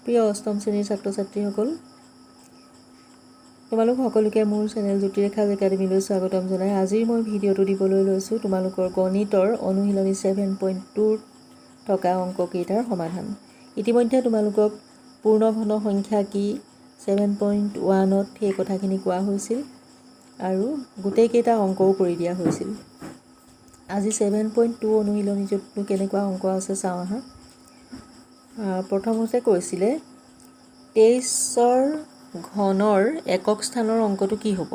প্ৰিয় অষ্টম শ্ৰেণীৰ ছাত্ৰ ছাত্ৰীসকল, তোমালোক সকলোকে মোৰ চেনেল জ্যোতিৰেখা একাডেমীলৈ স্বাগতম জনাই আজিৰ মই ভিডিঅ'টো দিবলৈ লৈছোঁ তোমালোকৰ গণিতৰ অনুশীলনী 7.2 থকা অংককেইটাৰ সমাধান। ইতিমধ্যে তোমালোকক পূৰ্ণঘন সংখ্যা কি 7.1ত সেই কথাখিনি কোৱা হৈছিল আৰু গোটেইকেইটা অংকও কৰি দিয়া হৈছিল। আজি 7.2 অনুশীলনীটোতনো কেনেকুৱা অংক আছে চাওঁ আহা। প্ৰথমতে কৈছিলে 23ৰ ঘনৰ একক স্থানৰ অংকটো কি হ'ব।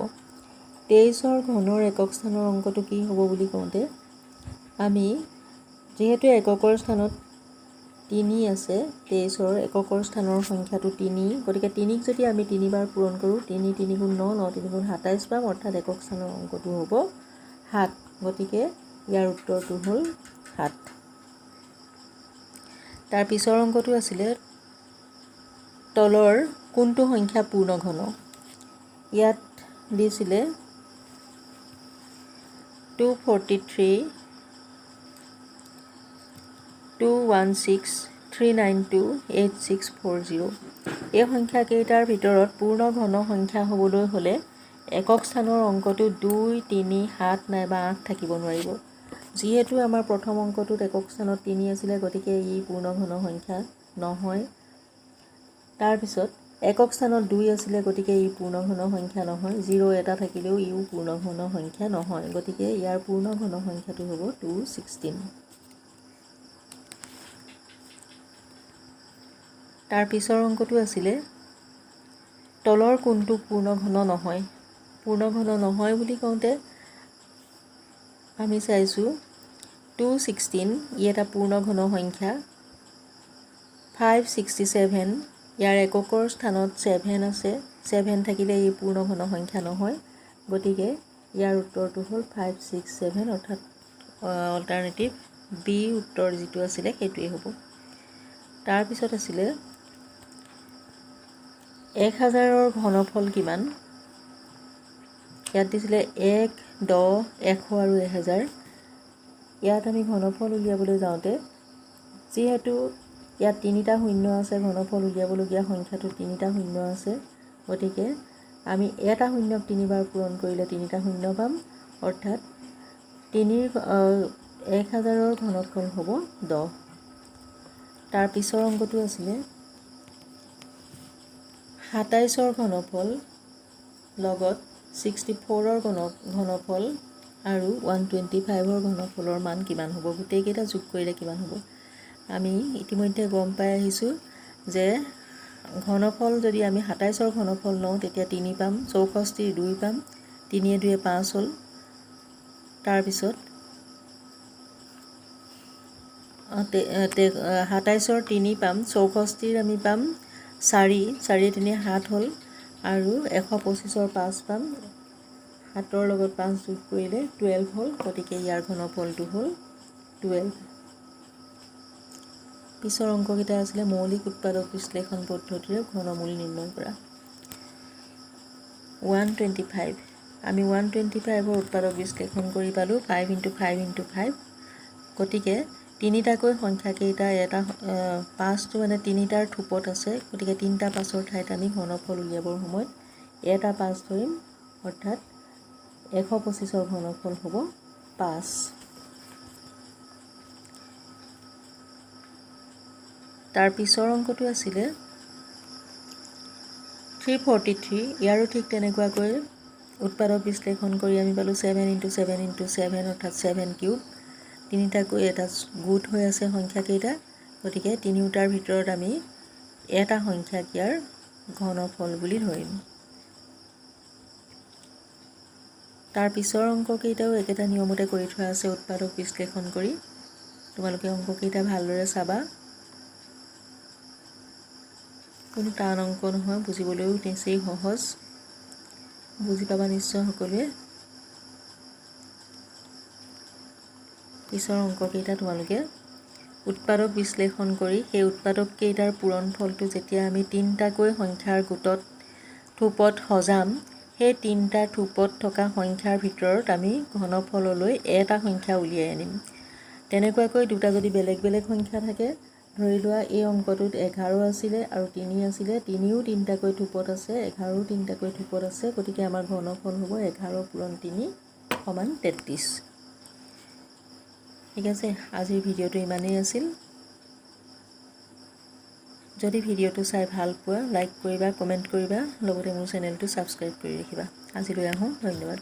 23ৰ ঘনৰ একক স্থানৰ অংকটো কি হ'ব বুলি কওঁতে আমি যিহেতু এককৰ স্থানত 3 আছে, 23ৰ একৰ স্থানৰ সংখ্যাটো 3, গতিকে 3ক যদি আমি 3 বাৰ পূৰণ কৰোঁ 3 3 গুণ 9, 9 3 গুণ 27 পাম, অৰ্থাৎ একক স্থানৰ অংকটো হ'ব 7। গতিকে ইয়াৰ উত্তৰটো হ'ল 7। তাৰ পিছৰ অংকটো আছিলে তলৰ কোনটো সংখ্যা পূৰ্ণ ঘন। ইয়াত দিছিলে 243, 216, 392, 8640। এই সংখ্যাকেইটাৰ ভিতৰত পূৰ্ণ ঘন সংখ্যা হ'বলৈ হ'লে একক স্থানৰ অংকটো 2, 3, 7 নাইবা 8 থাকিব নোৱাৰিব। যিহেতু আমাৰ প্ৰথম অংকটোত একক স্থানত 3 আছিলে, গতিকে ই পূৰ্ণ ঘন সংখ্যা নহয়। তাৰপিছত একক স্থানত 2 আছিলে, গতিকে ই পূৰ্ণ ঘন সংখ্যা নহয়। 0 এটা থাকিলেও ইও পূৰ্ণ ঘন সংখ্যা নহয়, গতিকে ইয়াৰ পূৰ্ণ ঘন সংখ্যাটো হ'ব 216। তাৰ পিছৰ অংকটো আছিলে তলৰ কোনটো পূৰ্ণ ঘন নহয়। পূৰ্ণ ঘন নহয় বুলি কওঁতে আমি চাইছোঁ 216 ই এটা পূৰ্ণ ঘন সংখ্যা। 567 ইয়াৰ এককৰ স্থানত 7 আছে, 7 থাকিলে ই পূৰ্ণ ঘন সংখ্যা নহয়, গতিকে ইয়াৰ উত্তৰটো হ'ল 567, অৰ্থাৎ অল্টাৰনেটিভ বি উত্তৰ যিটো আছিলে সেইটোৱে হ'ব। তাৰপিছত আছিলে 1000ৰ ঘনফল কিমান। ইয়াত দিছিলে 1, 10, 100 আৰু 1000। ইয়াত আমি ঘনফল উলিয়াবলৈ যাওঁতে যিহেতু ইয়াত 3টা শূন্য আছে, ঘনফল উলিয়াবলগীয়া সংখ্যাটো 3টা শূন্য আছে, গতিকে আমি এটা শূন্যক 3 বাৰ পূৰণ কৰিলে 3টা শূন্য পাম, অৰ্থাৎ 1000ৰ ঘনফল হ'ব 10। তাৰ পিছৰ অংকটো আছিলে 27ৰ ঘনফল লগত 64ৰ ঘনফল আৰু 125ৰ ঘনফলৰ মান কিমান হ'ব। গোটেইকেইটা যোগ কৰিলে কিমান হ'ব। আমি ইতিমধ্যে গম পাই আহিছোঁ যে ঘনফল যদি আমি 27ৰ ঘনফল লওঁ তেতিয়া 3 পাম, 64ৰ 2 পাম, 3 2 5 হ'ল। তাৰপিছত 27ৰ 3 পাম, 64ৰ আমি পাম 4, 4 3 7 হ'ল, আৰু 125ৰ 5 পাম, 7ৰ লগত 5 যোগ কৰিলে 12 হ'ল, গতিকে ইয়াৰ ঘনফলটো হ'ল 12। পিছৰ অংককেইটা আছিলে মৌলিক উৎপাদক বিশ্লেষণ পদ্ধতিৰে ঘনমূল নিৰ্ণয় কৰা। 125 আমি 125ৰ উৎপাদক বিশ্লেষণ কৰি পালোঁ 5 × 5 × 5। গতিকে তিনিটাকৈ সংখ্যাকেইটা এটা 5টো মানে 3টাৰ থোপত আছে, গতিকে 3টা 5ৰ ঠাইত আমি ঘনফল উলিয়াবৰ সময়ত এটা 5 ধৰিম, অৰ্থাৎ 125ৰ ঘনফল হ'ব 5। তাৰ পিছৰ অংকটো আছিলে 343। ইয়াৰো ঠিক তেনেকুৱাকৈ উৎপাদক বিশ্লেষণ কৰি আমি পালোঁ 7 × 7 × 7, অৰ্থাৎ 7 কিউব। তিনিটাকৈ এটা গোট হৈ আছে সংখ্যাকেইটা, গতিকে তিনিওটাৰ ভিতৰত আমি এটা সংখ্যাক ইয়াৰ ঘনফল বুলি ধৰিম। তাৰ পিছৰ অংককেইটাও একেটা নিয়মতে কৰি থোৱা আছে উৎপাদক বিশ্লেষণ কৰি। তোমালোকে অংককেইটা ভালদৰে চাবা, কোনো টান অংক নহয়, বুজিবলৈও নিচেই সহজ, বুজি পাবা নিশ্চয় সকলোৱে। পিছৰ অংককেইটা তোমালোকে উৎপাদক বিশ্লেষণ কৰি সেই উৎপাদককেইটাৰ পূৰণফলটো যেতিয়া আমি 3টাকৈ সংখ্যাৰ গোটত থোপত সজাম, সেই 3টা থোপত থকা সংখ্যাৰ ভিতৰত আমি ঘনফললৈ এটা সংখ্যা উলিয়াই আনিম। তেনেকুৱাকৈ দুটা যদি বেলেগ বেলেগ সংখ্যা থাকে ধৰি লোৱা এই অংকটোত 11 আছিলে আৰু 3 আছিলে, 3ও 3টাকৈ থোপত আছে, 11ও 3টাকৈ থোপত আছে, গতিকে আমাৰ ঘনফল হ'ব 11 পূৰণ 3 সমান 33। ঠিক আছে, আজিৰ ভিডিঅ'টো ইমানেই আছিল। যদি ভিডিঅ'টো চাই ভাল পোৱা লাইক কৰিবা, কমেণ্ট কৰিবা, লগতে মোৰ চেনেলটো ছাবস্ক্ৰাইব কৰি ৰাখিবা। আজিলৈ আহোঁ, ধন্যবাদ।